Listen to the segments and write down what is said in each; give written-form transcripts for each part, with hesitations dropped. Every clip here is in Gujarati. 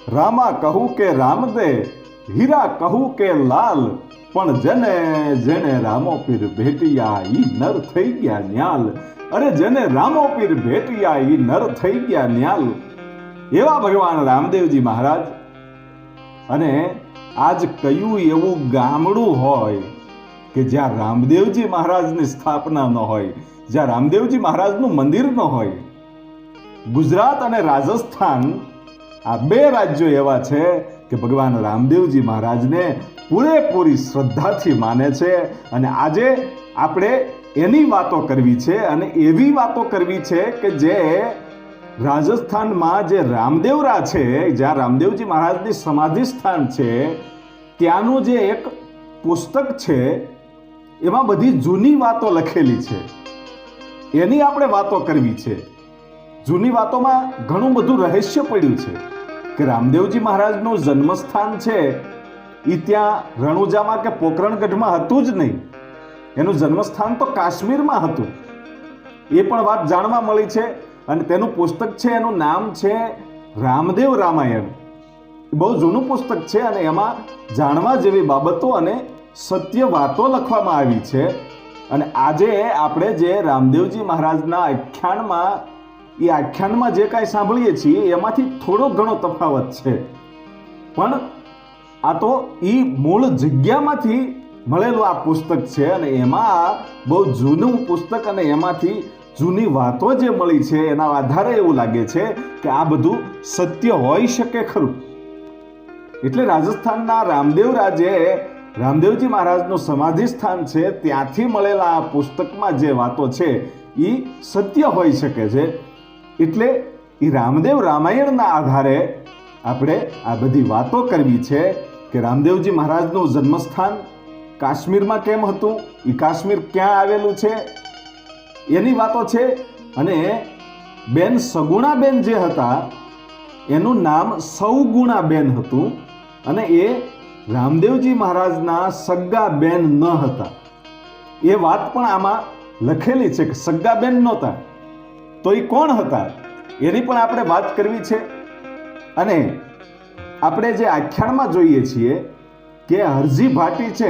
રામા કહું કે રામદે, હીરા કહું કે લાલ, પણ જેને જેને રામો પીર ભેટિયા ઈ નર થઈ ગયા ન્યાલ. અરે જેને રામો પીર ભેટિયા ઈ નર થઈ ગયા ન્યાલ. એવા ભગવાન રામદેવજી મહારાજ. અને આજ કયું એવું ગામડું હોય કે જ્યાં રામદેવજી મહારાજની સ્થાપના ન હોય, જ્યાં રામદેવજી મહારાજનું મંદિર ન હોય? ગુજરાત અને રાજસ્થાન આ બે રાજ્યો એવા છે કે ભગવાન રામદેવજી મહારાજને પૂરેપૂરી શ્રદ્ધાથી માને છે. અને આજે આપણે એની વાતો કરવી છે, અને એવી વાતો કરવી છે કે જે રાજસ્થાનમાં જે રામદેવરા છે, જ્યાં રામદેવજી મહારાજની સમાધિ સ્થાન છે, ત્યાંનું જે એક પુસ્તક છે એમાં બધી જૂની વાતો લખેલી છે. એની આપણે વાતો કરવી છે. જૂની વાતોમાં ઘણું બધું રહસ્ય પડ્યું છે કે રામદેવજી મહારાજનું જન્મસ્થાન છે એ ત્યાં રણુજામાં કે પોકરણગઢમાં હતું જ નહીં. એનું જન્મસ્થાન તો કાશ્મીરમાં હતું. એ પણ વાત જાણવા મળી છે. અને તેનું પુસ્તક છે, એનું નામ છે રામદેવ રામાયણ. બહુ જૂનું પુસ્તક છે અને એમાં જાણવા જેવી બાબતો અને સત્ય વાતો લખવામાં આવી છે. અને આજે આપણે જે રામદેવજી મહારાજના આખ્યાનમાં જે કાંઈ સાંભળીએ છીએ એમાંથી થોડો ઘણો તફાવત છે, પણ આ તો એ મૂળ જગ્યામાંથી મળેલું આ પુસ્તક છે. અને એમાં બહુ જૂનું પુસ્તક અને એમાંથી જૂની વાતો જે મળી છે એના આધારે એવું લાગે છે કે આ બધું સત્ય હોઈ શકે ખરું. એટલે રાજસ્થાનના રામદેવજી મહારાજનું સમાધિ સ્થાન છે, ત્યાંથી મળેલા આ પુસ્તકમાં જે વાતો છે એ સત્ય હોઈ શકે છે. એટલે એ રામદેવ રામાયણના આધારે આપણે આ બધી વાતો કરવી છે કે રામદેવજી મહારાજનું જન્મસ્થાન કાશ્મીરમાં કેમ હતું, એ કાશ્મીર ક્યાં આવેલું છે એની વાતો છે. અને બેન સગુણાબેન જે હતા એનું નામ સૌગુણાબેન હતું, અને એ રામદેવજી મહારાજના સગ્ગા બેન ન હતા. એ વાત પણ આમાં લખેલી છે કે સગ્ગા બેન નહોતા. તો એ કોણ હતા એની પણ આપણે વાત કરવી છે. અને આપણે જે આખ્યાનમાં જોઈએ છીએ કે હરજી ભાટી છે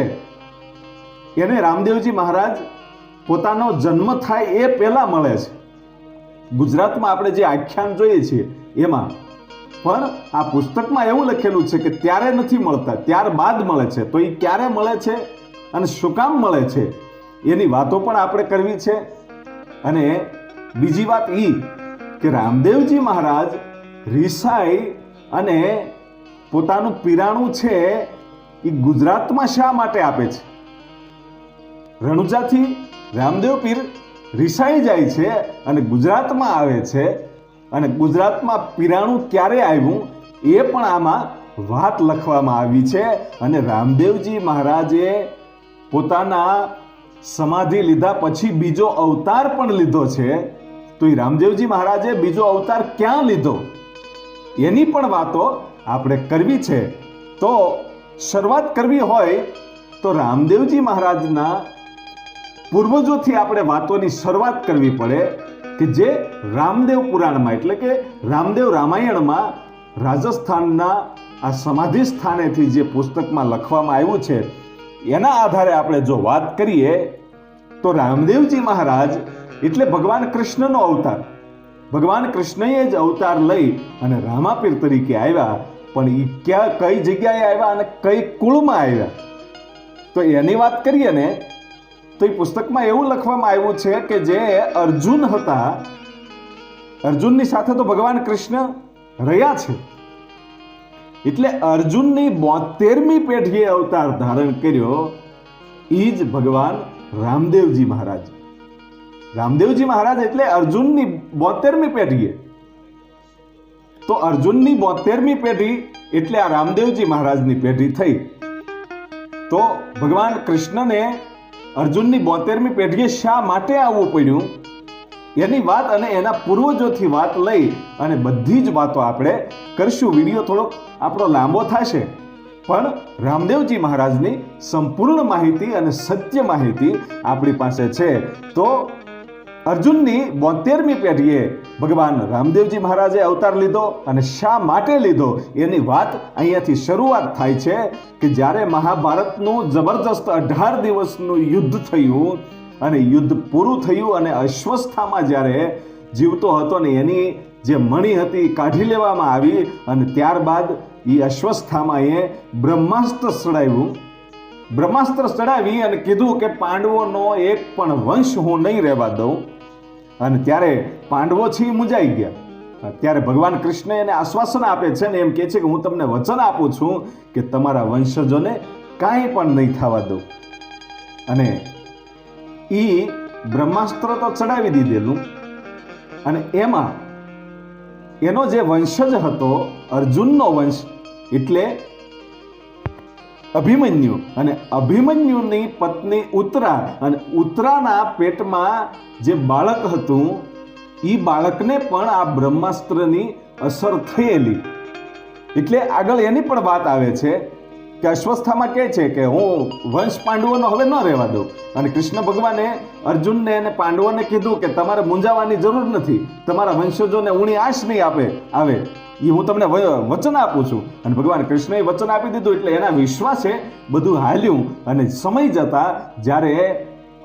એને રામદેવજી મહારાજ પોતાનો જન્મ થાય એ પહેલા મળે છે. ગુજરાતમાં આપણે જે આખ્યાન જોઈએ છીએ એમાં પણ આ પુસ્તકમાં એવું લખેલું છે કે ત્યારે નથી મળતા, ત્યારબાદ મળે છે. તો એ ક્યારે મળે છે અને શું કામ મળે છે એની વાતો પણ આપણે કરવી છે. અને બીજી વાત એ કે રામદેવજી મહારાજ રિસાઈ અને પોતાનું પીરાણું છે એ ગુજરાતમાં શા માટે આપે છે? રણુજાથી રામદેવ પીર રિસાઈ જાય છે અને ગુજરાતમાં આવે છે. અને ગુજરાતમાં પીરાણું ક્યારે આવ્યું એ પણ આમાં વાત લખવામાં આવી છે. અને રામદેવજી મહારાજે પોતાના સમાધિ લીધા પછી બીજો અવતાર પણ લીધો છે. તો એ રામદેવજી મહારાજે બીજો અવતાર ક્યાં લીધો એની પણ વાતો આપણે કરવી છે. તો શરૂઆત કરવી હોય તો રામદેવજી મહારાજના પૂર્વજોથી આપણે વાતોની શરૂઆત કરવી પડે કે જે રામદેવ પુરાણમાં એટલે કે રામદેવ રામાયણમાં રાજસ્થાનના આ સમાધિ સ્થાનેથી જે પુસ્તકમાં લખવામાં આવ્યું છે એના આધારે આપણે જો વાત કરીએ તો રામદેવજી મહારાજ એટલે ભગવાન કૃષ્ણનો અવતાર. ભગવાન કૃષ્ણએ જ અવતાર લઈ અને રામાપીર તરીકે આવ્યા. પણ એ કઈ જગ્યાએ આવ્યા અને કઈ કુળમાં આવ્યા તો એની વાત કરીએ ને તો એ પુસ્તકમાં એવું લખવામાં આવ્યું છે કે જે અર્જુન હતા, અર્જુનની સાથે તો ભગવાન કૃષ્ણ રહ્યા છે. એટલે અર્જુનની 72મી પેઢીએ અવતાર ધારણ કર્યો એ જ ભગવાન રામદેવજી મહારાજ. રામદેવજી મહારાજ એટલે અર્જુનની 72મી પેઢીએ. તો અર્જુનની 72મી પેઢી એટલે આ રામદેવજી મહારાજની પેઢી થઈ. તો ભગવાન કૃષ્ણને અર્જુનની 72મી પેઢીએ શા માટે આવવું પડ્યું એની વાત અને એના પૂર્વજોથી વાત લઈ અને બધી જ વાતો આપણે કરશું. વિડીયો થોડોક આપણો લાંબો થશે પણ રામદેવજી મહારાજની સંપૂર્ણ માહિતી અને સત્ય માહિતી આપણી પાસે છે. તો અર્જુનની 72મી પેઢીએ ભગવાન રામદેવજી મહારાજે અવતાર લીધો અને શા માટે લીધો એની વાત અહીંયાથી શરૂઆત થાય છે કે જ્યારે મહાભારતનું જબરજસ્ત 18 દિવસનું યુદ્ધ થયું અને યુદ્ધ પૂરું થયું અને અશ્વસ્થામા જ્યારે જીવતો હતો ને એની જે મણી હતી કાઢી લેવામાં આવી અને ત્યારબાદ એ અશ્વસ્થામાએ બ્રહ્માસ્ત્ર ચડાવ્યું. બ્રહ્માસ્ત્ર ચડાવી અને કીધું કે પાંડવોનો એક પણ વંશ હું નહીં રહેવા દઉં. અને ત્યારે પાંડવો છે એ મૂંઝાઈ ગયા. ત્યારે ભગવાન કૃષ્ણ એને આશ્વાસન આપે છે ને એમ કહે છે કે હું તમને વચન આપું છું કે તમારા વંશજોને કાંઈ પણ નહીં થવા દઉં. અને એ બ્રહ્માસ્ત્ર તો ચડાવી દીધેલું અને એમાં એનો જે વંશજ હતો અર્જુનનો વંશ એટલે અભિમન્યુ, અને અભિમન્યુની પત્ની ઉત્તરા, અને ઉત્તરાના પેટમાં જે બાળક હતું એ બાળકને પણ આ બ્રહ્માસ્ત્રની અસર થયેલી. એટલે આગળ એની પણ વાત આવે છે કે અશ્વસ્થામાં કહે છે કે હું વંશ પાંડવોનો હવે ન રહેવા દઉં. અને કૃષ્ણ ભગવાને અર્જુનને અને પાંડવોને કીધું કે તમારે મૂંઝાવાની જરૂર નથી, તમારા વંશજોને ઊણી આશ નહીં આવે એ હું તમને વચન આપું છું. અને ભગવાન કૃષ્ણએ વચન આપી દીધું એટલે એના વિશ્વાસે બધું હાલ્યું. અને સમય જતા જ્યારે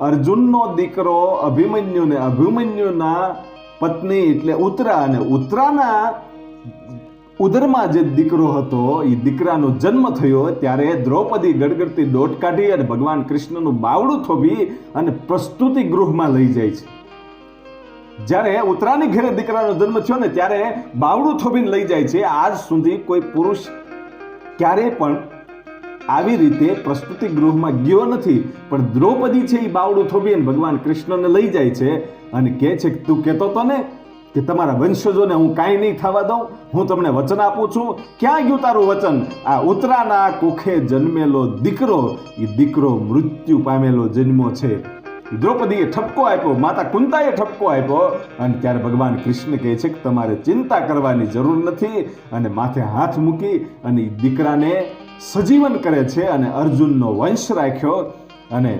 અર્જુનનો દીકરો અભિમન્યુને, અભિમન્યુના પત્ની એટલે ઉત્તરા, અને ઉત્તરાના ઉદરમાં જે દીકરો હતો એ દીકરાનો જન્મ થયો ત્યારે દ્રૌપદી ગડગડતી દોટ કાઢી અને ભગવાન કૃષ્ણનું બાવડું થોભી અને પ્રસ્તુતિ ગૃહમાં લઈ જાય છે. જ્યારે ઉત્તરાની ઘરે દીકરાનો જન્મ થયો ને ત્યારે બાવડું થોભીને લઈ જાય છે. આજ સુધી કોઈ પુરુષ ક્યારેય પણ આવી રીતે પ્રસ્તુતિ ગૃહમાં ગયો નથી, પણ દ્રૌપદી છે એ બાવડું થોભીને ભગવાન કૃષ્ણને લઈ જાય છે અને કહે છે કે તું કહેતો હતો ને કે તમારા વંશજોને હું કાંઈ નહીં થવા દઉં, હું તમને વચન આપું છું. ક્યાં ગયું તારું વચન? આ ઉત્તરાના કુખે જન્મેલો દીકરો, એ દીકરો મૃત્યુ પામેલો જન્મો છે. દ્રૌપદીએ ઠપકો આપ્યો, માતા કુંતાએ ઠપકો આપ્યો. અને ત્યારે ભગવાન કૃષ્ણ કહે છે કે તમારે ચિંતા કરવાની જરૂર નથી. અને માથે હાથ મૂકી અને દીકરાને સજીવન કરે છે અને અર્જુનનો વંશ રાખ્યો. અને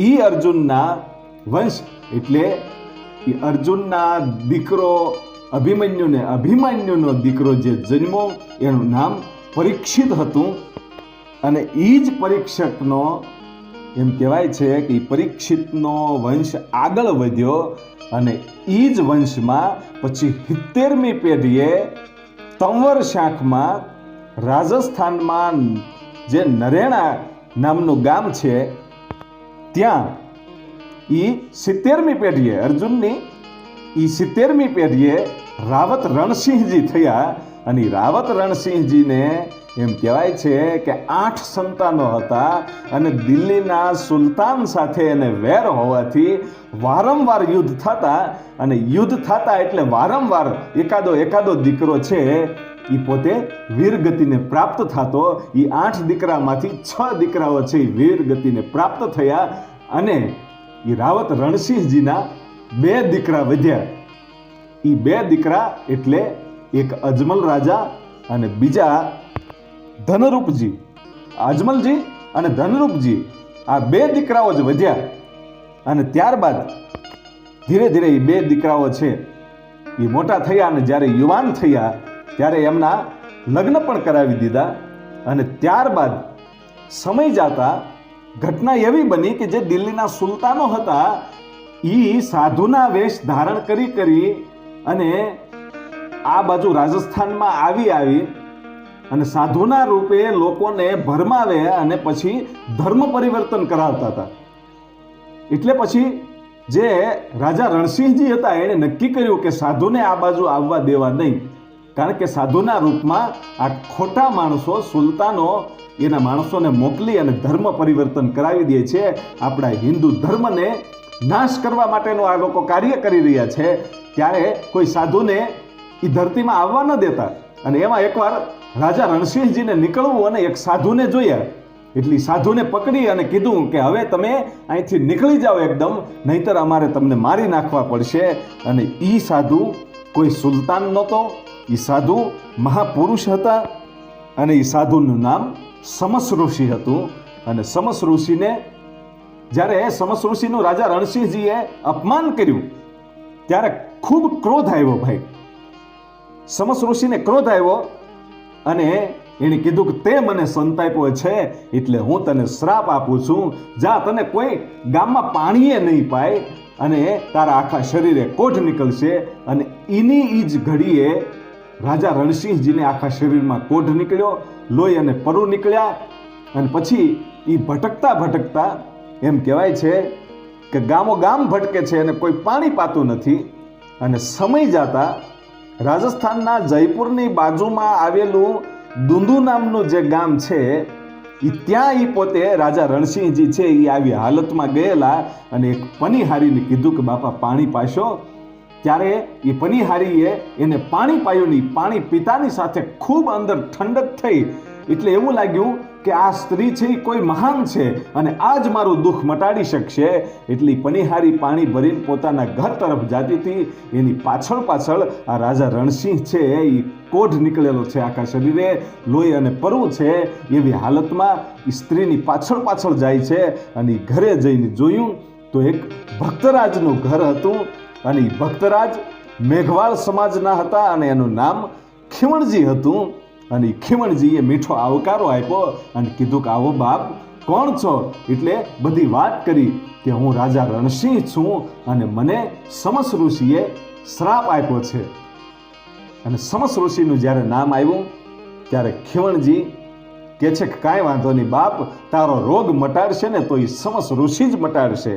એ અર્જુનના વંશ એટલે એ અર્જુનના દીકરો અભિમન્યુને, અભિમન્યુનો દીકરો જે જન્મો એનું નામ પરીક્ષિત હતું. અને એ જ પરીક્ષકનો એમ કહેવાય છે કે પરીક્ષિતનો વંશ આગળ વધ્યો અને એ જ વંશમાં પછી 70મી પેઢીએ તંવર શાખમાં રાજસ્થાનમાં જે નરેણા નામનું ગામ છે ત્યાં એ 70મી પેઢીએ અર્જુનની એ 70મી પેઢીએ રાવત રણસિંહજી થયા. અને રાવત રણસિંહજીને એમ કહેવાય છે કે 8 સંતાનો હતા અને દિલ્હીના સુલતાન સાથે એને વેર હોવાથી વારંવાર યુદ્ધ થતા. અને યુદ્ધ થતા એટલે વારંવાર એકાદો દીકરો છે એ પોતે વીરગતિને પ્રાપ્ત થતો. એ 8 દીકરામાંથી 6 દીકરાઓ છે એ વીરગતિને પ્રાપ્ત થયા. અને એ રાવત રણસિંહજીના 2 દીકરા વધ્યા. એ 2 દીકરા એટલે એક અજમલ રાજા અને બીજા ધનરૂપજી. અજમલજી અને ધનરૂપજી આ 2 દીકરાઓ જ વધ્યા. અને ત્યારબાદ ધીરે ધીરે એ 2 દીકરાઓ છે એ મોટા થયા અને જ્યારે યુવાન થયા ત્યારે એમના લગ્ન પણ કરાવી દીધા. અને ત્યારબાદ સમય જતા ઘટના એવી બની કે જે દિલ્હીના સુલતાનો હતા એ સાધુના વેશ ધારણ કરી અને આ બાજુ રાજસ્થાનમાં આવી અને સાધુના રૂપે લોકોને ભરમાવે અને પછી ધર્મ પરિવર્તન કરાવતા હતા. એટલે પછી જે રાજા રણસિંહજી હતા એણે નક્કી કર્યું કે સાધુને આ બાજુ આવવા દેવા નહીં, કારણ કે સાધુના રૂપમાં આ ખોટા માણસો સુલતાનો એના માણસોને મોકલી અને ધર્મ પરિવર્તન કરાવી દે છે. આપણા હિન્દુ ધર્મને નાશ કરવા માટેનું આ લોકો કાર્ય કરી રહ્યા છે. ત્યારે કોઈ સાધુને એ ધરતીમાં આવવા ન દેતા. અને એમાં એકવાર રાજા રણસિંહજીને નીકળવું અને એક સાધુને જોયા એટલે સાધુને પકડી અને કીધું કે હવે તમે અહીંથી નીકળી જાઓ એકદમ, નહીતર અમારે તમને મારી નાખવા પડશે. અને એ સાધુ કોઈ સુલતાન નહોતો, એ સાધુ મહાપુરુષ હતા. અને એ સાધુનું નામ સમસ ઋષિ હતું. અને સમસ ઋષિને જ્યારે સમસ ઋષિનું રાજા રણસિંહજીએ અપમાન કર્યું ત્યારે ખૂબ ક્રોધ આવ્યો ભાઈ. સમસ ઋષિને ક્રોધ આવ્યો અને એને કીધું કે તે મને સંતાપ્યો છે એટલે હું તને શ્રાપ આપું છું. જા, તને કોઈ ગામમાં પાણીએ નહીં પાય અને તારા આખા શરીરે કોઢ નીકળશે. અને એની ઈ જ ઘડીએ રાજા રણસિંહજીને આખા શરીરમાં કોઢ નીકળ્યો, લોહી અને પરુ નીકળ્યા. અને પછી એ ભટકતા ભટકતા એમ કહેવાય છે કે ગામો ગામ ભટકે છે અને કોઈ પાણી પાતું નથી. અને સમય જતા રાજસ્થાનના જયપુરની બાજુમાં આવેલું દુંદુ નામનું જે ગામ છે ત્યાં એ પોતે રાજા રણસિંહજી છે એ આવી હાલતમાં ગયેલા અને એક પનીહારીને કીધું કે બાપા પાણી પાશો. ત્યારે એ પનીહારીએ એને પાણી પાયું નહીં. પાણી પીતાની સાથે ખૂબ અંદર ઠંડક થઈ. એટલે એવું લાગ્યું કે આ સ્ત્રી છે એ કોઈ મહાન છે અને આ જ મારું દુઃખ મટાડી શકશે. એટલે પનીહારી પાણી ભરીને પોતાના ઘર તરફ જતી હતી. એની પાછળ પાછળ આ રાજા રણસિંહ છે એ કોઢ નીકળેલો છે આખા શરીરે, લોહી અને પરવું છે. એવી હાલતમાં સ્ત્રીની પાછળ પાછળ જાય છે અને ઘરે જઈને જોયું તો એક ભક્તરાજનું ઘર હતું. અને ભક્તરાજ મેઘવાળ સમાજના હતા અને એનું નામ ખીવણજી હતું. અને ખીવણજીએ મીઠો આવકારો આપ્યો અને કીધું કે આવો બાપ, કોણ છો? એટલે બધી વાત કરી કે હું રાજા રણસિંહ છું અને મને સમસ ઋષિએ શ્રાપ આપ્યો છે. અને સમસ ઋષિનું જ્યારે નામ આવ્યું ત્યારે ખીવણજી કહે છે કે કાંઈ વાંધો નહીં બાપ, તારો રોગ મટાડશે ને તો એ સમસ ઋષિ જ મટાડશે.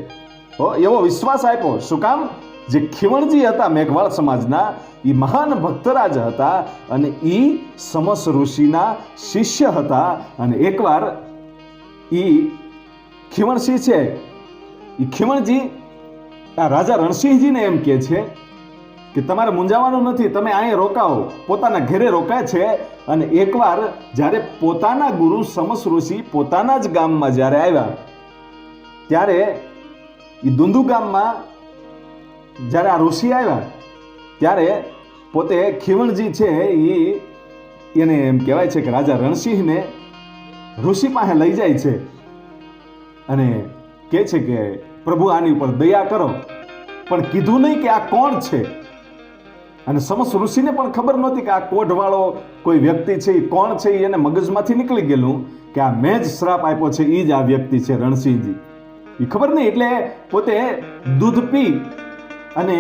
એવો વિશ્વાસ આપ્યો. શું કામ? જે ખીવણજી હતા મેઘવાળ સમાજના, એ મહાન ભક્તરાજ હતા અને એ સમસ ઋષિના શિષ્ય હતા. અને એકવાર એ ખીવણસિંહ છે એ ખીવણજી આ રાજા રણસિંહજીને એમ કહે છે કે તમારે મૂંઝાવાનું નથી, તમે અહીંયા રોકાઓ. પોતાના ઘરે રોકાય છે. અને એકવાર જ્યારે પોતાના ગુરુ સમસ ઋષિ પોતાના જ ગામમાં જ્યારે આવ્યા ત્યારે એ દુંદુ ગામમાં જ્યારે આ ઋષિ આવ્યા ત્યારે પોતે ખીવણજી છે એને એમ કહેવાય છે કે રાજા રણસિંહને ઋષિ પાસે લઈ જાય છે અને કહે છે કે પ્રભુ આની ઉપર દયા કરો. પણ કીધું નહીં કે આ કોણ છે. અને સમસ ઋષિને પણ ખબર નહોતી કે આ કોઢવાળો કોઈ વ્યક્તિ છે એ કોણ છે. એને મગજમાંથી નીકળી ગયેલું કે આ મેં જ શ્રાપ આપ્યો છે, એ જ આ વ્યક્તિ છે રણસિંહજી. એ ખબર નહીં. એટલે પોતે દૂધ પી અને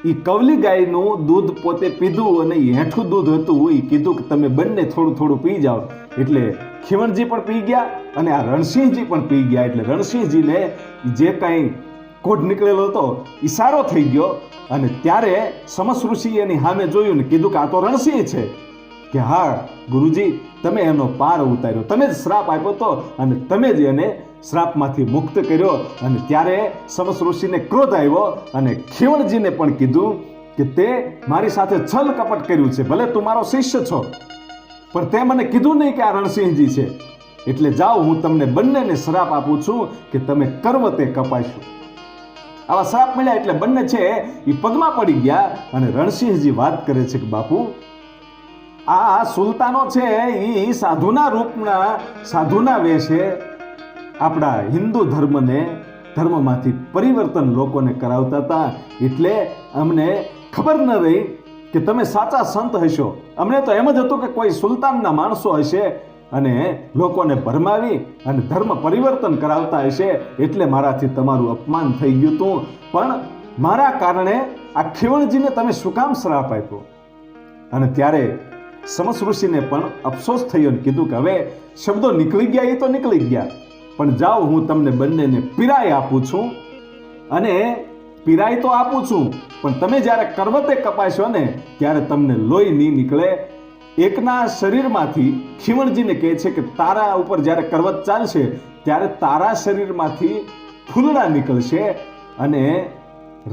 એ કવલી ગાયનું દૂધ પોતે પીધું અને હેઠું દૂધ હતું. એ કીધું કે તમે બંને થોડું થોડું પી જાઓ. એટલે ખીવણજી પણ પી ગયા અને આ રણસિંહજી પણ પી ગયા. એટલે રણસિંહજીને જે કાંઈ કોઢ નીકળેલો હતો એ સારો થઈ ગયો. અને ત્યારે સમસ ઋષિએ એની સામે જોયું ને કીધું કે આ તો રણસિંહ છે. કે હા ગુરુજી, તમે એનો પાર ઉતાર્યો, તમે જ શ્રાપ આપ્યો હતો અને તમે જ એને શ્રાપમાંથી મુક્ત કર્યો. અને ત્યારે સમસ ઋષિને ક્રોધ આવ્યો અને ખીવણજીને પણ કીધું કે તે મારી સાથે છલ કપટ કર્યું છે. ભલે તું મારો શિષ્ય છો પણ તે મને કીધું નહીં કે આ રણસિંહજી છે. એટલે જાઓ, હું તમને બંનેને શ્રાપ આપું છું કે તમે કરવતે કપાશો. આવા શ્રાપ મળ્યા એટલે બંને છે એ પગમાં પડી ગયા. અને રણસિંહજી વાત કરે છે કે બાપુ, આ સુલતાનો છે એ સાધુના રૂપના સાધુના વેશે આપણા હિન્દુ ધર્મમાંથી પરિવર્તન લોકોને કરાવતા હતા. એટલે અમને ખબર ન રહી કે તમે સાચા સંત હશો. અમને તો એમ જ હતું કે કોઈ સુલતાનના માણસો હશે અને લોકોને ભરમાવી અને ધર્મ પરિવર્તન કરાવતા હશે. એટલે મારાથી તમારું અપમાન થઈ ગયું હતું. પણ મારા કારણે આ ખીવણજીને તમે શું કામ શ્રાપ આપ્યો? અને ત્યારે સમસ ઋષિને પણ અફસોસ થયો અને કીધું કે હવે શબ્દો નીકળી ગયા એ તો નીકળી ગયા, પણ જાઓ, હું તમને બંનેને પિરાય આપું છું. અને પિરાય તો આપું છું પણ તમે જ્યારે કરવતે કપાશો ને ત્યારે તમને લોહી નહીં નીકળે. એકના શરીરમાંથી ખીવણજીને કહે છે કે તારા ઉપર જ્યારે કરવત ચાલશે ત્યારે તારા શરીરમાંથી ફૂલડા નીકળશે અને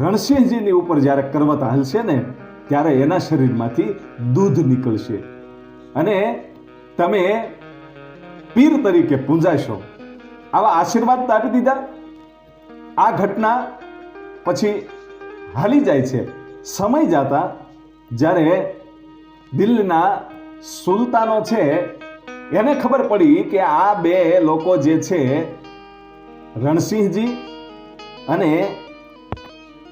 રણસિંહજીની ઉપર જ્યારે કરવત હાલશે ને ત્યારે એના શરીરમાંથી દૂધ નીકળશે અને તમે પીર તરીકે પૂંજાશો. આવા આશીર્વાદ તો આપી દીધા. આ ઘટના પછી હાલી જાય છે. સમય જતા જ્યારે દિલ્હીના સુલતાનો છે એને ખબર પડી કે આ બે લોકો જે છે રણસિંહજી અને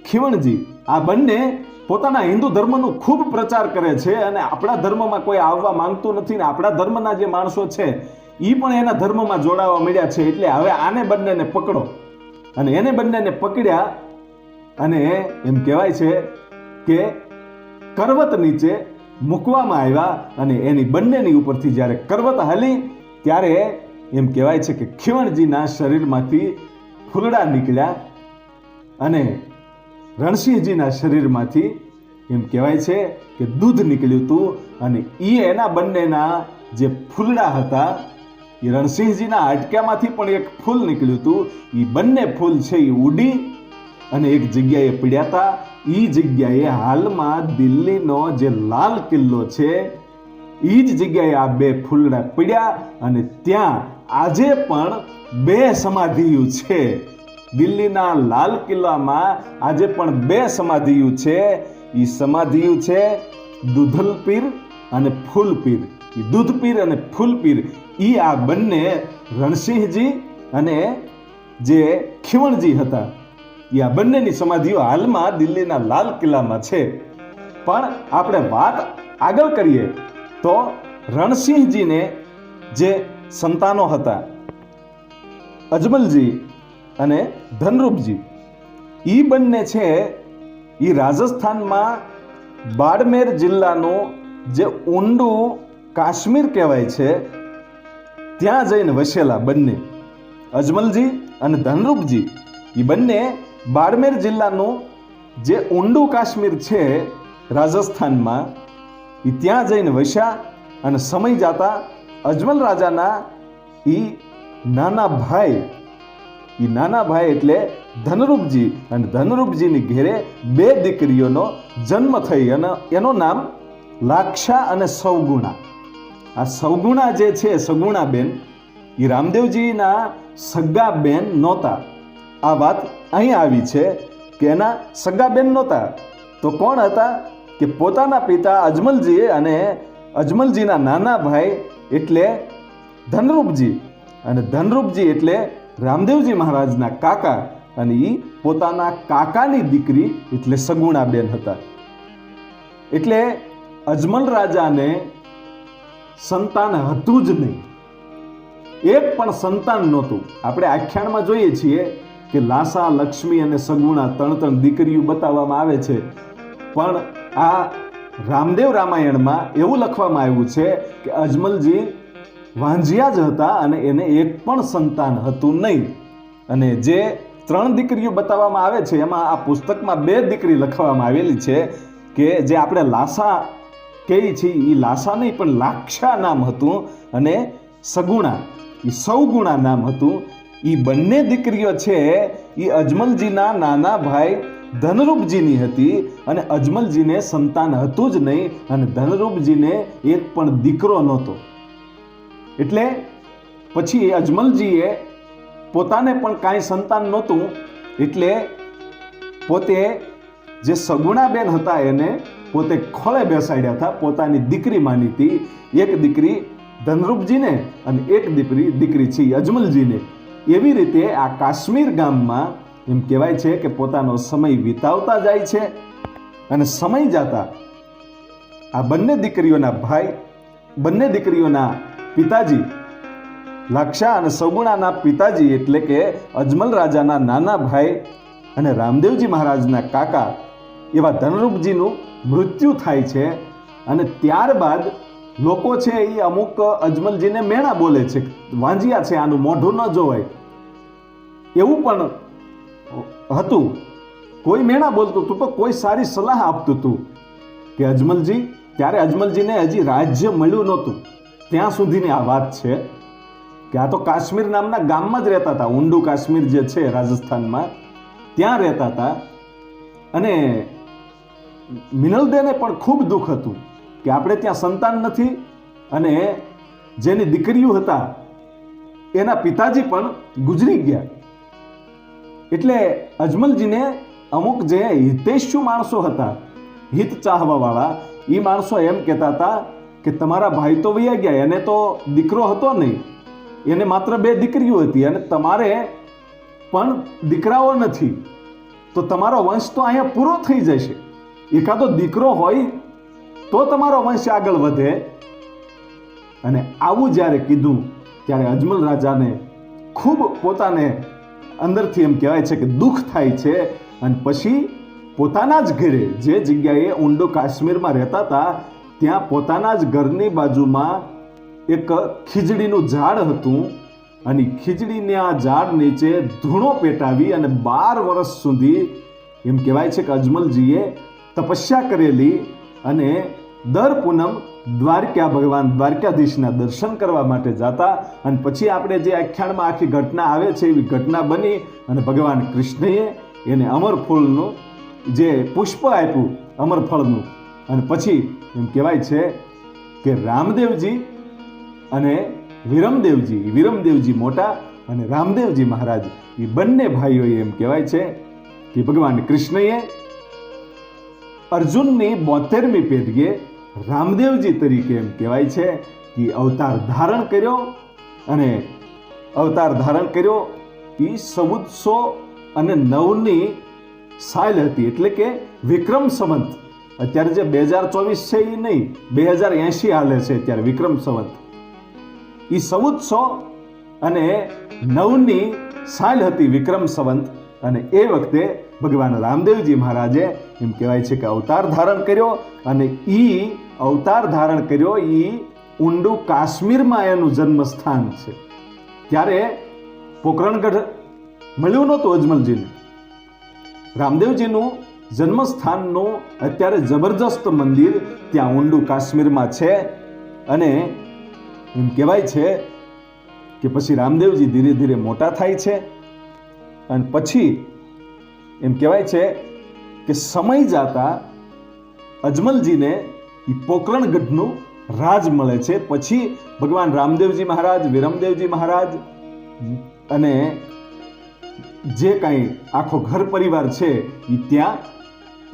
ખીવણજી, આ બંને પોતાના હિન્દુ ધર્મનો ખૂબ પ્રચાર કરે છે અને આપણા ધર્મમાં કોઈ આવવા માંગતું નથી ને આપણા ધર્મના જે માણસો છે એ પણ એના ધર્મમાં જોડાવા મળ્યા છે. એટલે હવે આને બંનેને પકડો. અને એને બંનેને પકડ્યા અને એમ કહેવાય છે કે કરવત નીચે મૂકવામાં આવ્યા અને એની બંનેની ઉપરથી જ્યારે કરવત હાલી ત્યારે એમ કહેવાય છે કે ખીવણજીના શરીરમાંથી ફૂલડા નીકળ્યા અને રણસિંહજીના શરીરમાંથી એમ કહેવાય છે કે દૂધ નીકળ્યું હતું. અને એના બંનેના જે ફૂલડા હતા એ રણસિંહજીના હાડકામાંથી પણ એક ફૂલ નીકળ્યું હતું. એ બંને ફૂલ છે એ ઉડી અને એક જગ્યાએ પડ્યા હતા. એ જગ્યાએ હાલમાં દિલ્હીનો જે લાલ કિલ્લો છે એ જ જગ્યાએ આ બે ફૂલડા પડ્યા અને ત્યાં આજે પણ બે સમાધિઓ છે. દિલ્હીના લાલ કિલ્લામાં આજે પણ બે સમાધિઓ છે. એ સમાધિઓ છે દુધલ પીર અને ફૂલ પીર. એ દૂધ પીર અને ફૂલ પીર એ આ બંને રણસિંહજી અને જે ખીવણજી હતા એ આ બંનેની સમાધિઓ હાલમાં દિલ્હીના લાલ કિલ્લામાં છે. પણ આપણે વાત આગળ કરીએ તો રણસિંહજીને જે સંતાનો હતા અજમલજી અને ધનરૂપજી એ બંને છે એ રાજસ્થાનમાં બાડમેર જિલ્લાનું જે ઊંડું કાશ્મીર કહેવાય છે ત્યાં જઈને વસેલા બંને અજમલજી અને ધનરૂપજી એ બંને બાડમેર જિલ્લાનું જે ઊંડું કાશ્મીર છે રાજસ્થાનમાં એ ત્યાં જઈને વસ્યા અને સમય જતા અજમલ રાજાના એ નાના ભાઈ એટલે ધનરૂપજી અને ધનરૂપજીની ઘેરે બે દીકરીઓનો જન્મ થઈ અને એનું નામ લાક્ષા અને સવગુણા. આ સવગુણા જે છે સગુણા બેન એ રામદેવજીના સગા બેન નહોતા. આ વાત અહીં આવી છે કે એના સગા બેન નહોતા તો કોણ હતા કે પોતાના પિતા અજમલજી અને અજમલજીના નાના ભાઈ એટલે ધનરૂપજી અને ધનરૂપજી એટલે રામદેવજી મહારાજના કાકા અને એ પોતાના કાકાની દીકરી એટલે સગુણા બેન હતા. એટલે અજમલ રાજાને સંતાન હતું જ નહીં, એક પણ સંતાન નહોતું. આપણે આખ્યાનમાં જોઈએ છીએ કે લાસા લક્ષ્મી અને સગુણા ત્રણ દીકરીઓ બતાવવામાં આવે છે, પણ આ રામદેવ રામાયણમાં એવું લખવામાં આવ્યું છે કે અજમલજી વાંજિયા જ હતા અને એને એક પણ સંતાન હતું નહીં. અને જે ત્રણ દીકરીઓ બતાવવામાં આવે છે એમાં આ પુસ્તકમાં બે દીકરી લખવામાં આવેલી છે કે જે આપણે લાસા કહીએ છીએ એ લાસા નહીં પણ લાક્ષા નામ હતું અને સગુણા એ સૌગુણા નામ હતું. એ બંને દીકરીઓ છે એ અજમલજીના નાના ભાઈ ધનરૂપજીની હતી અને અજમલજીને સંતાન હતું જ નહીં અને ધનરૂપજીને એક પણ દીકરો નહોતો. એટલે પછી અજમલજીએ પોતાને પણ કાંઈ સંતાન નહોતું એટલે પોતે જે સગુણાબેન હતા એને પોતે ખોળે બેસાડ્યા હતા. પોતાની દીકરી માની હતી, એક દીકરી ધનરૂપજીને અને એક દીકરી છે અજમલજીને. એવી રીતે આ કાશ્મીર ગામમાં એમ કહેવાય છે કે પોતાનો સમય વિતાવતા જાય છે અને સમય જતા આ બંને દીકરીઓના પિતાજી લાક્ષા અને સગુણાના પિતાજી એટલે કે અજમલ રાજાના નાના ભાઈ અને રામદેવજી મહારાજના કાકા એવા ધનરૂપજીનું મૃત્યુ થાય છે. અને ત્યારબાદ લોકો છે એ અમુક અજમલજીને મેણા બોલે છે, વાંજિયા છે, આનું મોઢું ન જોવાય એવું પણ હતું. કોઈ મેણા બોલતું હતું તો કોઈ સારી સલાહ આપતું હતું કે અજમલજી, ત્યારે અજમલજીને હજી રાજ્ય મળ્યું નહોતું ત્યાં સુધીની આ વાત છે કે આ તો કાશ્મીર નામના ગામમાં જ રહેતા હતા. ઊંડું કાશ્મીર જે છે રાજસ્થાનમાં ત્યાં રહેતા હતા. અને મિનલદેને પણ ખૂબ દુઃખ હતું કે આપણે ત્યાં સંતાન નથી અને જેની દીકરીઓ હતા એના પિતાજી પણ ગુજરી ગયા. એટલે અજમલજીને અમુક જે હિતેચ્છુ માણસો હતા, હિત ચાહવાવાળા, એ માણસો એમ કહેતા હતા કે તમારા ભાઈ તો વયા ગયા, એને તો દીકરો હતો નહીં, એને માત્ર બે દીકરીઓ હતી અને તમારે પણ દીકરાઓ નથી, તો તમારો વંશ તો અહીંયા પૂરો થઈ જશે. એકાદો દીકરો હોય તો તમારો વંશ આગળ વધે. અને આવું જ્યારે કીધું ત્યારે અજમલ રાજાને ખૂબ પોતાને અંદરથી એમ કહેવાય છે કે દુઃખ થાય છે. અને પછી પોતાના જ ઘરે, જે જગ્યાએ ઊંડો કાશ્મીરમાં રહેતા હતા, ત્યાં પોતાના જ ઘરની બાજુમાં એક ખીજડીનું ઝાડ હતું. અને ખીજડીના ઝાડ નીચે ધૂણો પેટાવી અને 12 વર્ષ સુધી એમ કહેવાય છે કે અજમલજીએ તપસ્યા કરેલી. અને દર પૂનમ દ્વારકા ભગવાન દ્વારકાધીશના દર્શન કરવા માટે જતા. અને પછી આપણે જે આખ્યાનમાં આખી ઘટના આવે છે એવી ઘટના બની અને ભગવાન કૃષ્ણએ એને અમરફૂલનું જે પુષ્પ આપ્યું અમરફળનું. અને પછી એમ કહેવાય છે કે રામદેવજી અને વિરમદેવજી મોટા અને રામદેવજી મહારાજ એ બંને ભાઈઓએ એમ કહેવાય છે કે ભગવાન કૃષ્ણએ અર્જુનની 72મી પેઢીએ રામદેવજી તરીકે એમ કહેવાય છે કે અવતાર ધારણ કર્યો. અને અવતાર ધારણ કર્યો એ 1409ની સાલ હતી, એટલે કે વિક્રમ સંવત. અત્યારે જે 2024 છે એ નહીં, 2080 હાલે છે અત્યારે વિક્રમ સંવત. એ 1409ની સાલ હતી વિક્રમ સંવત. અને એ વખતે ભગવાન રામદેવજી મહારાજે એમ કહેવાય છે કે અવતાર ધારણ કર્યો. અને એ અવતાર ધારણ કર્યો એ ઊંડું કાશ્મીરમાં એનું જન્મસ્થાન છે. ત્યારે પોકરણગઢ મળ્યું નહોતું અજમલજીને. રામદેવજીનું જન્મસ્થાનનું અત્યારે જબરજસ્ત મંદિર ત્યાં ઊંડું કાશ્મીરમાં છે. અને એમ કહેવાય છે કે પછી રામદેવજી ધીરે ધીરે મોટા થાય છે. અને પછી એમ કહેવાય છે કે સમય જતા અજમલજીને એ પોકરણગઢનું રાજ મળે છે. પછી ભગવાન રામદેવજી મહારાજ, વિરમદેવજી મહારાજ અને જે કાંઈ આખો ઘર પરિવાર છે એ ત્યાં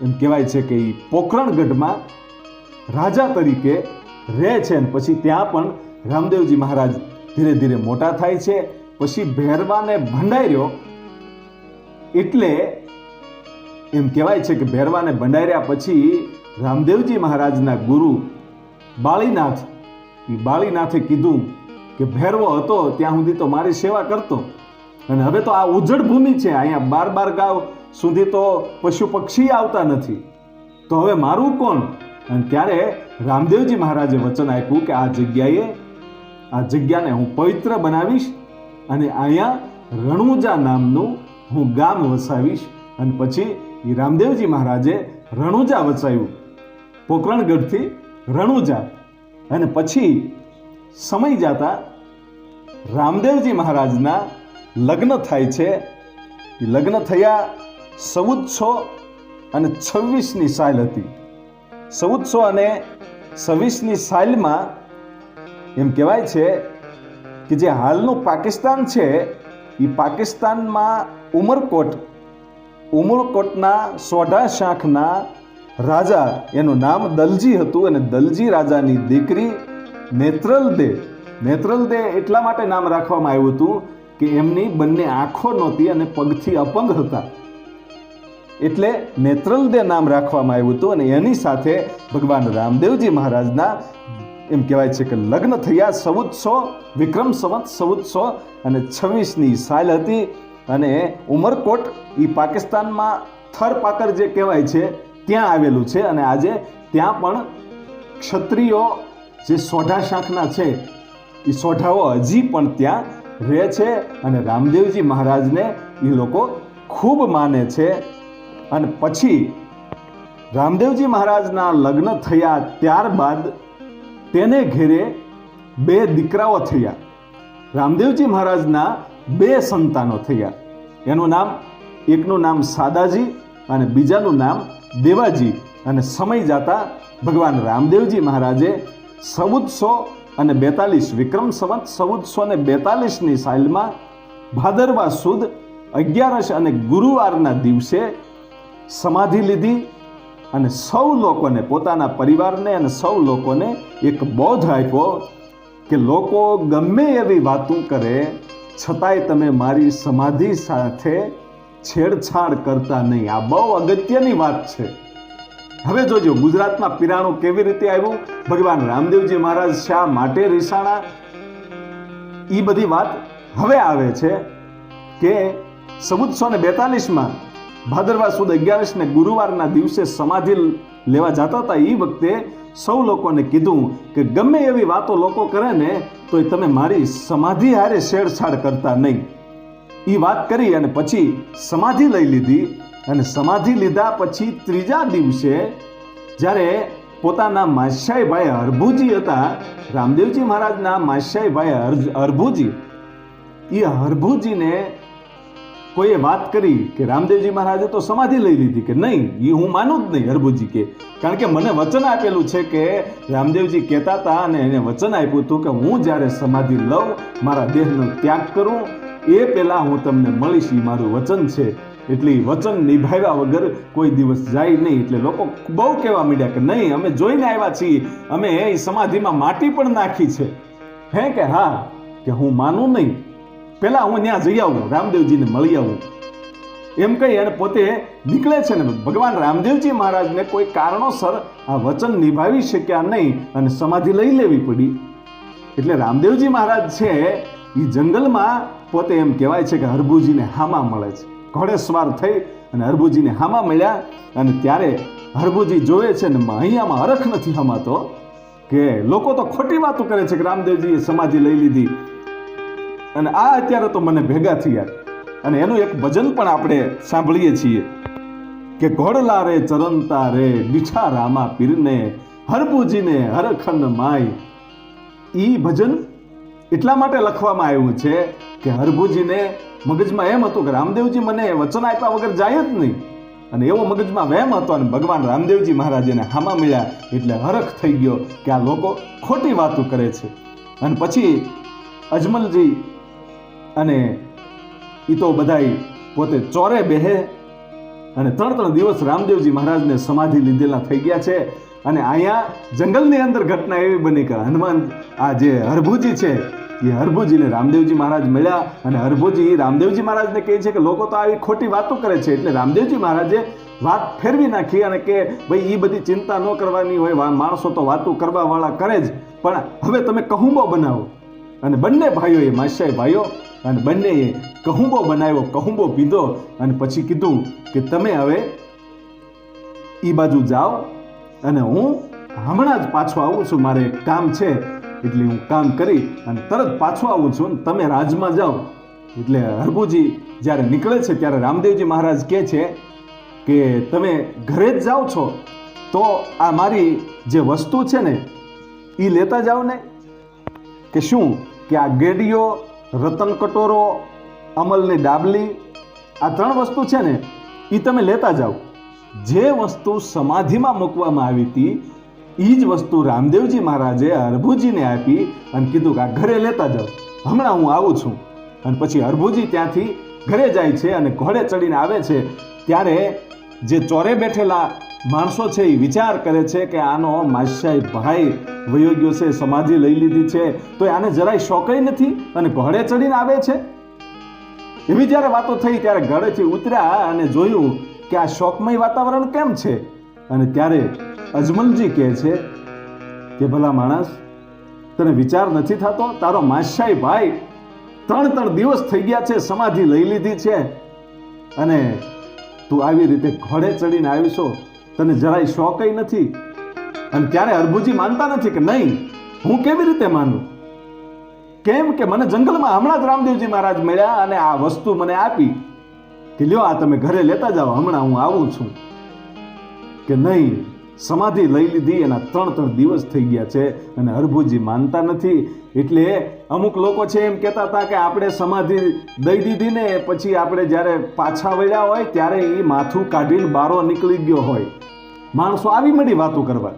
એમ કહેવાય છે કે એ પોકરણગઢમાં રાજા તરીકે રહે છે. અને પછી ત્યાં પણ રામદેવજી મહારાજ ધીરે ધીરે મોટા થાય છે. પછી ભેરવાને ભંડાર્યો, એટલે એમ કહેવાય છે કે ભેરવાને ભંડાર્યા પછી રામદેવજી મહારાજના ગુરુ બાળીનાથ, એ બાળીનાથે કીધું કે ભેરવો હતો ત્યાં સુધી તો મારી સેવા કરતો, અને હવે તો આ ઉજ્જડ ભૂમિ છે, અહીંયા 12 ગાવ સુધી તો પશુ પક્ષી આવતા નથી, તો હવે મારું કોણ? અને ત્યારે રામદેવજી મહારાજે વચન આપ્યું કે આ જગ્યાને હું પવિત્ર બનાવીશ અને અહીંયા રણુજા નામનું હું ગામ વસાવીશ. અને પછી એ રામદેવજી મહારાજે રણુજા વસાવ્યું, પોકરણગઢથી રણુજા. અને પછી સમય જતા રામદેવજી મહારાજના લગ્ન થાય છે. એ લગ્ન થયા 1426ની સાલ હતી. 1426ની સાલમાં એમ કહેવાય છે કે જે હાલનું પાકિસ્તાન છે એ પાકિસ્તાનમાં ઉમરકોટના સોઢા શાખના રાજા, એનું નામ દલજી હતું. અને દલજી રાજાની દીકરી નેત્રલદે એટલા માટે નામ રાખવામાં આવ્યું હતું કે એમની બંને આંખો નહોતી અને પગથી અપંગ હતા, એટલે નેત્રલદે નામ રાખવામાં આવ્યું હતું. અને એની સાથે ભગવાન રામદેવજી મહારાજના એમ કહેવાય છે કે લગ્ન થયા 1400 વિક્રમ સંવત 1426ની સાલ હતી. અને ઉમરકોટ એ પાકિસ્તાનમાં થરપાકર જે કહેવાય છે ત્યાં આવેલું છે. અને આજે ત્યાં પણ ક્ષત્રિયો જે સોઢા શાખના છે એ સોઢાઓ હજી પણ ત્યાં રહે છે. અને રામદેવજી મહારાજને એ લોકો ખૂબ માને છે. અને પછી રામદેવજી મહારાજના લગ્ન થયા ત્યારબાદ તેને ઘેરે 2 દીકરાઓ થયા. રામદેવજી મહારાજના 2 સંતાનો થયા. એનું નામ, એકનું નામ સાદાજી અને બીજાનું નામ દેવાજી. અને સમય જતા ભગવાન રામદેવજી મહારાજે 1442 વિક્રમ સંવત 1442ની સાલમાં ભાદરવા સુદ 11 અને ગુરુવારના દિવસે સમાધિ લીધી. અને સૌ લોકોને, પોતાના પરિવારને અને સૌ લોકોને એક બોધ આપ્યો કે લોકો ગમે એવી વાતો કરે છતાંય તમે મારી સમાધિ સાથે છેડછાડ કરતા નહીં. આ બહુ અગત્યની વાત છે હવે જોજો ગુજરાતમાં પીરાણું કેવી રીતે આવ્યું, ભગવાન રામદેવજી મહારાજ શા માટે રીસાણા, એ બધી વાત હવે આવે છે કે 1442માં ભાદરવા સુદ 11 ને ગુરુવારના દિવસે સમાધિ લેવા જતા હતા. એ વખતે સૌ લોકોને કીધું કે ગમે એવી વાતો લોકો કરે ને તો તમે મારી સમાધિ હારે છેડછાડ કરતા નહીં. એ વાત કરી અને પછી સમાધિ લઈ લીધી. અને સમાધિ લીધા પછી ત્રીજા દિવસે જ્યારે પોતાના માસ્યાઈભાઈ હરભુજી હતા, રામદેવજી મહારાજના માસ્યાઈભાઈ હરભુજી, એ હરભુજીને કોઈએ વાત કરી કે રામદેવજી મહારાજે તો સમાધિ લઈ લીધી, કે નહીં એ હું માનું જ નહીં. હરભુજી કે કારણ કે મને વચન આપેલું છે કે રામદેવજી કહેતા હતા અને એને વચન આપ્યું હતું કે હું જ્યારે સમાધિ લઉં, મારા દેહનો ત્યાગ કરું એ પહેલા હું તમને મળીશ, એ મારું વચન છે. એટલે વચન નિભાવ્યા વગર કોઈ દિવસ જાય નહીં. એટલે લોકો બહુ કહેવા માંડ્યા કે નહીં, અમે જોઈને આવ્યા છીએ, અમે એ સમાધિમાં માટી પણ નાખી છે. હે કે હા, કે હું માનું નહીં, પેલા હું ત્યાં જઈ આવું, રામદેવજીને મળી આવું, એમ કહી અને પોતે નીકળે છે. ને ભગવાન રામદેવજી મહારાજને કોઈ કારણોસર આ વચન નિભાવી શક્યા નહીં અને સમાધિ લઈ લેવી પડી. એટલે રામદેવજી મહારાજ છે એ જંગલમાં પોતે એમ કહેવાય છે કે હરભુજીને હામા મળે છે. ઘોડે સવાર થઈ અને હરભુજીને હામા મળ્યા. અને ત્યારે હરભુજી જોવે છે ને અહીંયામાં હરખ નથી હમાતો, કે લોકો તો ખોટી વાતો કરે છે કે રામદેવજીએ સમાધિ લઈ લીધી અને આ અત્યારે તો મને ભેગા થયા. અને એનું એક ભજન પણ આપણે સાંભળીએ છીએ કે ઘોડલા રે ચરણતા રે દીઠા રામા પીરને હરભુજીને હરખન માય. ઈ ભજન એટલા માટે લખવામાં આવ્યું છે કે હરભુજીને મગજમાં એમ હતું કે રામદેવજી મને વચન આપ્યા વગર જાય જ નહીં, અને એવો મગજમાં વહેમ હતો. અને ભગવાન રામદેવજી મહારાજને હામા મળ્યા એટલે હરખ થઈ ગયો કે આ લોકો ખોટી વાતો કરે છે. અને પછી અજમલજી અને એ તો બધાય પોતે ચોરે બેહે અને 3 દિવસ રામદેવજી મહારાજને સમાધિ લીધેલા થઈ ગયા છે. અને અહીંયા જંગલની અંદર ઘટના એવી બની કે હનુમાન આ જે હરભુજી છે એ હરભુજીને રામદેવજી મહારાજ મળ્યા. અને હરભુજી રામદેવજી મહારાજને કહે છે કે લોકો તો આવી ખોટી વાતો કરે છે. એટલે રામદેવજી મહારાજે વાત ફેરવી નાખી અને કે ભાઈ એ બધી ચિંતા ન કરવાની હોય, માણસો તો વાતો કરવા વાળા કરે જ, પણ હવે તમે કહુંબો બનાવો. અને બંને ભાઈઓએ માસ્યાઈ ભાઈઓ અને બંનેએ કહુંબો બનાવ્યો, કહુંબો પીધો અને પછી કીધું કે તમે હવે એ બાજુ જાઓ અને હું હમણાં જ પાછો આવું છું, મારે એક કામ છે એટલે હું કામ કરી અને તરત પાછો આવું છું, તમે રાજમાં જાઓ. એટલે હરભુજી જ્યારે નીકળે છે ત્યારે રામદેવજી મહારાજ કહે છે કે તમે ઘરે જ જાઓ છો તો આ મારી જે વસ્તુ છે ને એ લેતા જાઓ ને. કે શું? કે આ ગેડીઓ, રતન કટોરો, અમલની ડાબલી, આ 3 વસ્તુ છે ને એ તમે લેતા જાઓ. જે વસ્તુ સમાધિમાં મૂકવામાં આવી હતી એ જ વસ્તુ રામદેવજી મહારાજે હરભુજીને આપી અને કીધું કે આ ઘરે લેતા જાઓ, હમણાં હું આવું છું. અને પછી હરભુજી ત્યાંથી ઘરે જાય છે અને ઘોડે ચડીને આવે છે. ત્યારે જે ચોરે બેઠેલા માણસો છે એ વિચાર કરે છે કે આનો માસ્યાઈ ભાઈ વયો ગયો છે, સમાધિ લઈ લીધી છે, તો આને જરાય શોકઈ નથી અને ઘોડે ચડીને આવે છે. એવી જ્યારે વાતો થઈ ત્યારે ઘોડેથી ઉતર્યા અને જોયું કે આ શોકમય વાતાવરણ કેમ છે. અને ત્યારે અજમલજી કહે છે કે ભલા માણસ, તને વિચાર નથી થતો? તારો માસ્યાઈ ભાઈ 3 દિવસ થઈ ગયા છે, સમાધિ લઈ લીધી છે, અને તું આવી રીતે ઘોડે ચડીને આવીશો, તને જરાય શોકઈ નથી? અને ત્યારે હરભુજી માનતા નથી કે નહીં, હું કેવી રીતે માનું? કેમ કે મને જંગલમાં હમણાં જ રામદેવજી મહારાજ મળ્યા અને આ વસ્તુ મને આપી કે લ્યો આ તમે ઘરે લેતા જાઓ, હમણાં હું આવું છું. કે નહીં, સમાધિ લઈ લીધી, એના 3 દિવસ થઈ ગયા છે અને હરભુજી માનતા નથી. એટલે અમુક લોકો છે એમ કહેતા હતા કે આપણે સમાધિ દઈ દીધી ને પછી આપણે જ્યારે પાછા વળ્યા હોય ત્યારે એ માથું કાઢીને બારો નીકળી ગયો હોય. માણસો આવી મળી વાતો કરવા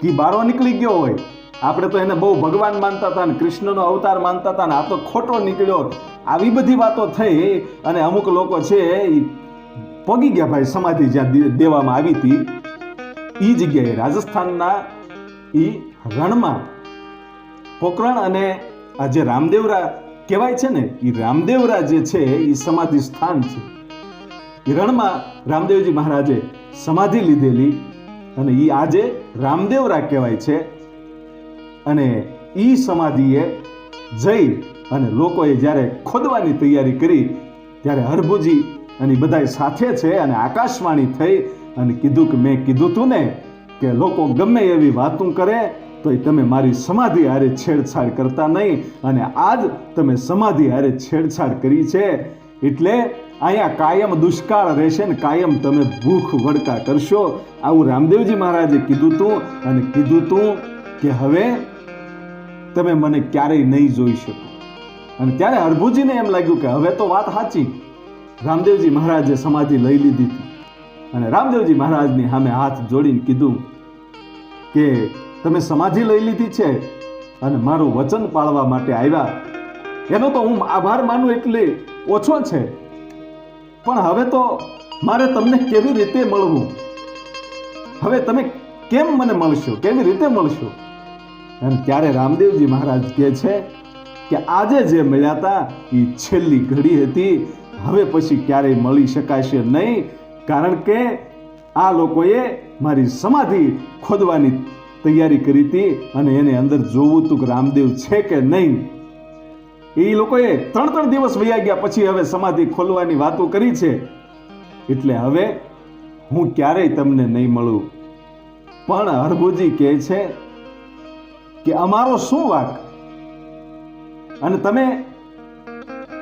કે બારો નીકળી ગયો હોય. આપણે તો એને બહુ ભગવાન માનતા હતા ને કૃષ્ણનો અવતાર માનતા હતા ને આ તો ખોટો નીકળ્યો. આવી બધી વાતો થઈ અને અમુક લોકો છે એ પગી ગયા ભાઈ સમાધિ જ્યાં દેવામાં આવી હતી એ જગ્યાએ રાજસ્થાનના એ રણમાં પોકરણ અને આ જે રામદેવરા કહેવાય છે ને એ રામદેવરા જે છે એ સમાધિ સ્થાન છે. એ રણમાં રામદેવજી મહારાજે સમાધિ લીધેલી અને એ આજે રામદેવરા કહેવાય છે. અને એ સમાધિએ જઈ અને લોકોએ જ્યારે ખોદવાની તૈયારી કરી ત્યારે હરભુજી અને બધા સાથે છે અને આકાશવાણી થઈ અને કીધું કે મેં કીધું તું ને કે લોકો ગમે એવી વાતું કરે તો તમે મારી સમાધિ હારે છેડછાડ કરતા નહીં, અને આજ તમે સમાધિ હારે છેડછાડ કરી છે એટલે અહીંયા કાયમ દુષ્કાળ રહેશે ને કાયમ તમે ભૂખ વડકા કરશો. આવું રામદેવજી મહારાજે કીધું તું અને કીધું તું કે હવે તમે મને ક્યારેય નહીં જોઈ શકો. અને ત્યારે હરભુજીને એમ લાગ્યું કે હવે તો વાત સાચી, રામદેવજી મહારાજે સમાધિ લઈ લીધી હતી. અને રામદેવજી મહારાજની સામે હાથ જોડીને કીધું કે તમે સમાધિ લઈ લીધી છે અને મારું વચન પાળવા માટે આવ્યા, એનો તો હું આભાર માનું એટલે ઓછો છે, પણ હવે તો મારે તમને કેવી રીતે મળવું, હવે તમે કેમ મને મળશો, કેવી રીતે મળશો? અને ત્યારે રામદેવજી મહારાજ કહે છે કે આજે જે મળ્યા હતા એ છેલ્લી ઘડી હતી, હવે પછી ક્યારેય મળી શકાશે નહીં, કારણ કે આ લોકોએ મારી સમાધિ ખોદવાની તૈયારી કરી હતી અને એને અંદર જોવું હતું કે રામદેવ છે કે નહીં. એ લોકોએ 3 દિવસ વયા ગયા પછી હવે સમાધિ ખોલવાની વાતો કરી છે, એટલે હવે હું ક્યારેય તમને નહીં મળું. પણ હરભુજી કહે છે કે અમારો શું વાંક, અને તમે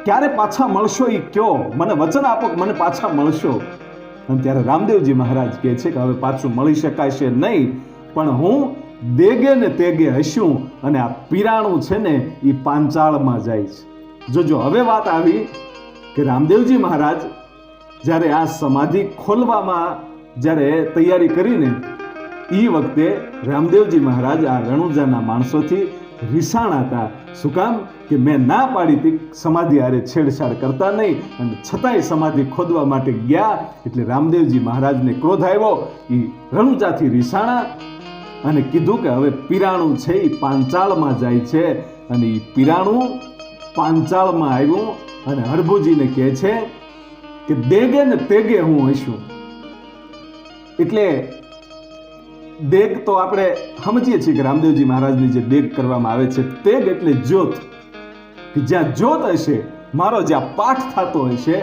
ક્યારે પાછા મળશો એ કયો, મને વચન આપો કે મને પાછા મળશો. અને ત્યારે રામદેવજી મહારાજ કહે છે કે હવે પાછું મળી શકાશે નહીં, પણ હું દેગે ને તેગે હસ્યું અને આ પીરાણું છે ને એ પાંચાળમાં જાય છે. જોજો હવે વાત આવી કે રામદેવજી મહારાજ જ્યારે આ સમાધિ ખોલવામાં જ્યારે તૈયારી કરીને એ વખતે રામદેવજી મહારાજ આ રણુજાના માણસોથી રીસાણા હતા. શું કામ કે મેં ના પાડી હતી સમાધિ હારે છેડછાડ કરતા નહીં, અને છતાંય સમાધિ ખોદવા માટે ગયા એટલે રામદેવજી મહારાજને ક્રોધ આવ્યો. એ રણુજાથી રીસાણા અને કીધું કે હવે પીરાણું છે એ પાંચાળમાં જાય છે, અને એ પીરાણું પાંચાળમાં આવ્યું અને હરભુજીને કહે છે કે દેગે ને તેગે હું હશું. એટલે દેગ તો આપણે સમજીએ છીએ કે રામદેવજી મહારાજની જે દેગ કરવામાં આવે છે, તેગ એટલે જ્યોત, કે જ્યાં જ્યોત હશે, મારો જ્યાં પાઠ થતો હશે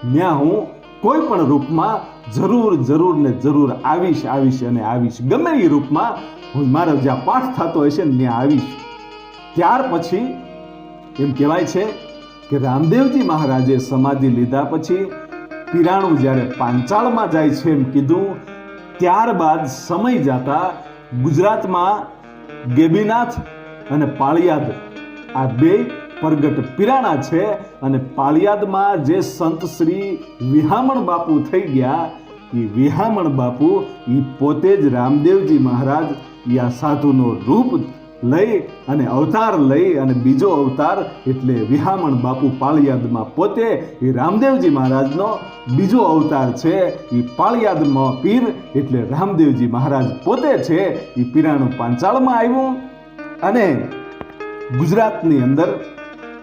ત્યાં હું કોઈ પણ રૂપમાં જરૂર ને જરૂર આવીશ અને આવીશ, ગમે એ રૂપમાં હું મારો જ્યાં પાઠ થતો હશે ને ત્યાં આવીશ. ત્યાર પછી એમ કહેવાય છે કે રામદેવજી મહારાજે સમાધિ લીધા પછી પીરાણું જ્યારે પાંચાળમાં જાય છે એમ કીધું, ત્યારબાદ સમય જતા ગુજરાતમાં ગેબીનાથ અને પાળિયાદ આ બે પ્રગટ પીરાણા છે, અને પાળિયાદમાં જે સંત શ્રી વિહામણ બાપુ થઈ ગયા, એ વિહામણ બાપુ એ પોતે જ રામદેવજી મહારાજ આ સાધુનો રૂપ લઈ અને અવતાર લઈ, અને બીજો અવતાર એટલે વિહામણ બાપુ પાળિયાદમાં પોતે એ રામદેવજી મહારાજનો બીજો અવતાર છે. એ પાળિયાદમાં પીર એટલે રામદેવજી મહારાજ પોતે છે. એ પીરાણું પાંચાળમાં આવ્યું અને ગુજરાતની અંદર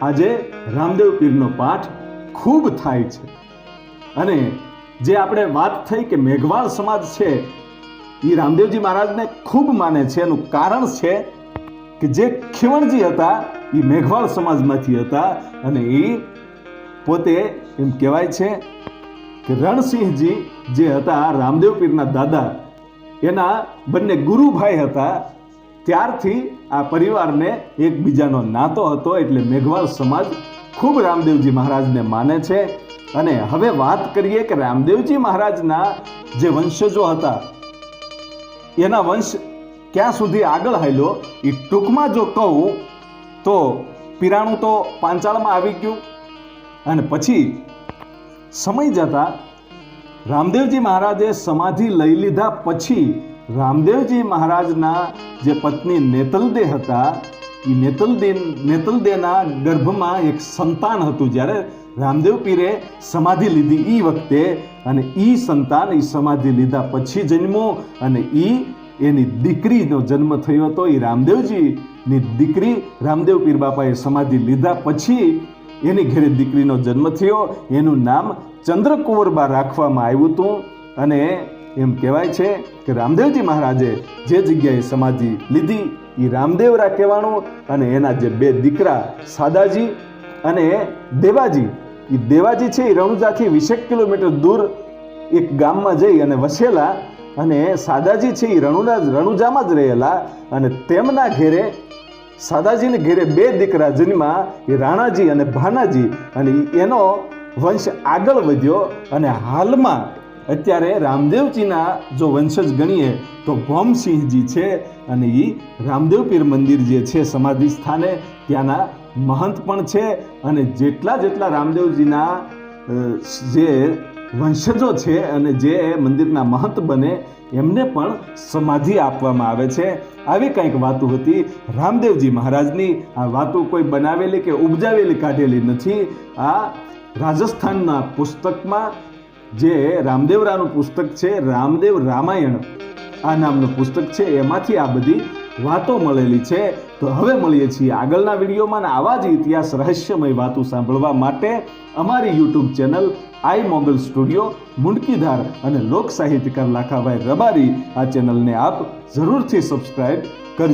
આજે રામદેવ પીરનો પાઠ ખૂબ થાય છે. અને જે આપણે વાત થઈ કે મેઘવાળ સમાજ છે એ રામદેવજી મહારાજને ખૂબ માને છે. એનું કારણ છે કે જે ખીવણજી હતા એ મેઘવાળ સમાજમાંથી હતા, અને એ પોતે એમ કહેવાય છે કે રણસિંહજી જે હતા રામદેવ પીરના દાદા, એના બંને ગુરુભાઈ હતા. ત્યારથી આ પરિવારને એકબીજાનો નાતો હતો, એટલે મેઘવાળ સમાજ ખૂબ રામદેવજી મહારાજને માને છે. અને હવે વાત કરીએ કે રામદેવજી મહારાજના જે વંશજો હતા એના વંશ ક્યાં સુધી આગળ હાલ્યો એ ટૂંકમાં જો કહું તો પીરાણું તો પાંચાળમાં આવી ગયું, અને પછી સમય જતા રામદેવજી મહારાજે સમાધિ લઈ લીધા પછી રામદેવજી મહારાજના જે પત્ની નેતલદે હતા એ નેતલદેના ગર્ભમાં એક સંતાન હતું. જ્યારે રામદેવ પીરે સમાધિ લીધી એ વખતે, અને એ સંતાન એ સમાધિ લીધા પછી જન્મ્યું, અને એની દીકરીનો જન્મ થયો હતો. એ રામદેવજીની દીકરી રામદેવ પીર બાપાએ સમાધિ લીધા પછી એની ઘરે દીકરીનો જન્મ થયો. એનું નામ ચંદ્રકુંવરબા રાખવામાં આવ્યું હતું. અને એમ કહેવાય છે કે રામદેવજી મહારાજે જે જગ્યાએ સમાધિ લીધી એ રામદેવરા કહેવાનું, અને એના જે બે દીકરા સાદાજી અને દેવાજી, એ દેવાજી છે એ રણુજાથી 20 કિલોમીટર દૂર એક ગામમાં જઈ અને વસેલા, અને સાદાજી છે એ રણુજામાં જ રહેલા, અને તેમના ઘેરે સાદાજીને ઘેરે બે દીકરા જન્મ્યા, એ રાણાજી અને ભાનાજી, અને એનો વંશ આગળ વધ્યો, અને હાલમાં અત્યારે રામદેવજીના જો વંશજ ગણીએ તો ભૌમસિંહજી છે, અને એ રામદેવ પીર મંદિર જે છે સમાધિ સ્થાને ત્યાંના મહંત પણ છે, અને જેટલા રામદેવજીના જે વંશજો છે અને જે મંદિરના મહંત બને એમને પણ સમાધિ આપવામાં આવે છે. આવી કંઈક વાતો હતી રામદેવજી મહારાજની. આ વાતો કોઈ બનાવેલી કે ઉપજાવેલી કાઢેલી નથી. આ રાજસ્થાનના પુસ્તકમાં જે રામદેવરાનું પુસ્તક છે, રામદેવ રામાયણ આ નામનું પુસ્તક છે, એમાંથી આ બધી વાતો મળેલી છે. તો હવે મળીએ છીએ આગળના વિડીયોમાં, આવા જ ઇતિહાસ રહસ્યમય વાતો સાંભળવા માટે અમારી યુટ્યુબ ચેનલ આઈ મોગલ સ્ટુડિયો મુંડકીધાર અને લોક સાહિત્યકાર લાખાભાઈ રબારી આ ચેનલને આપ જરૂરથી સબસ્ક્રાઇબ કરજો.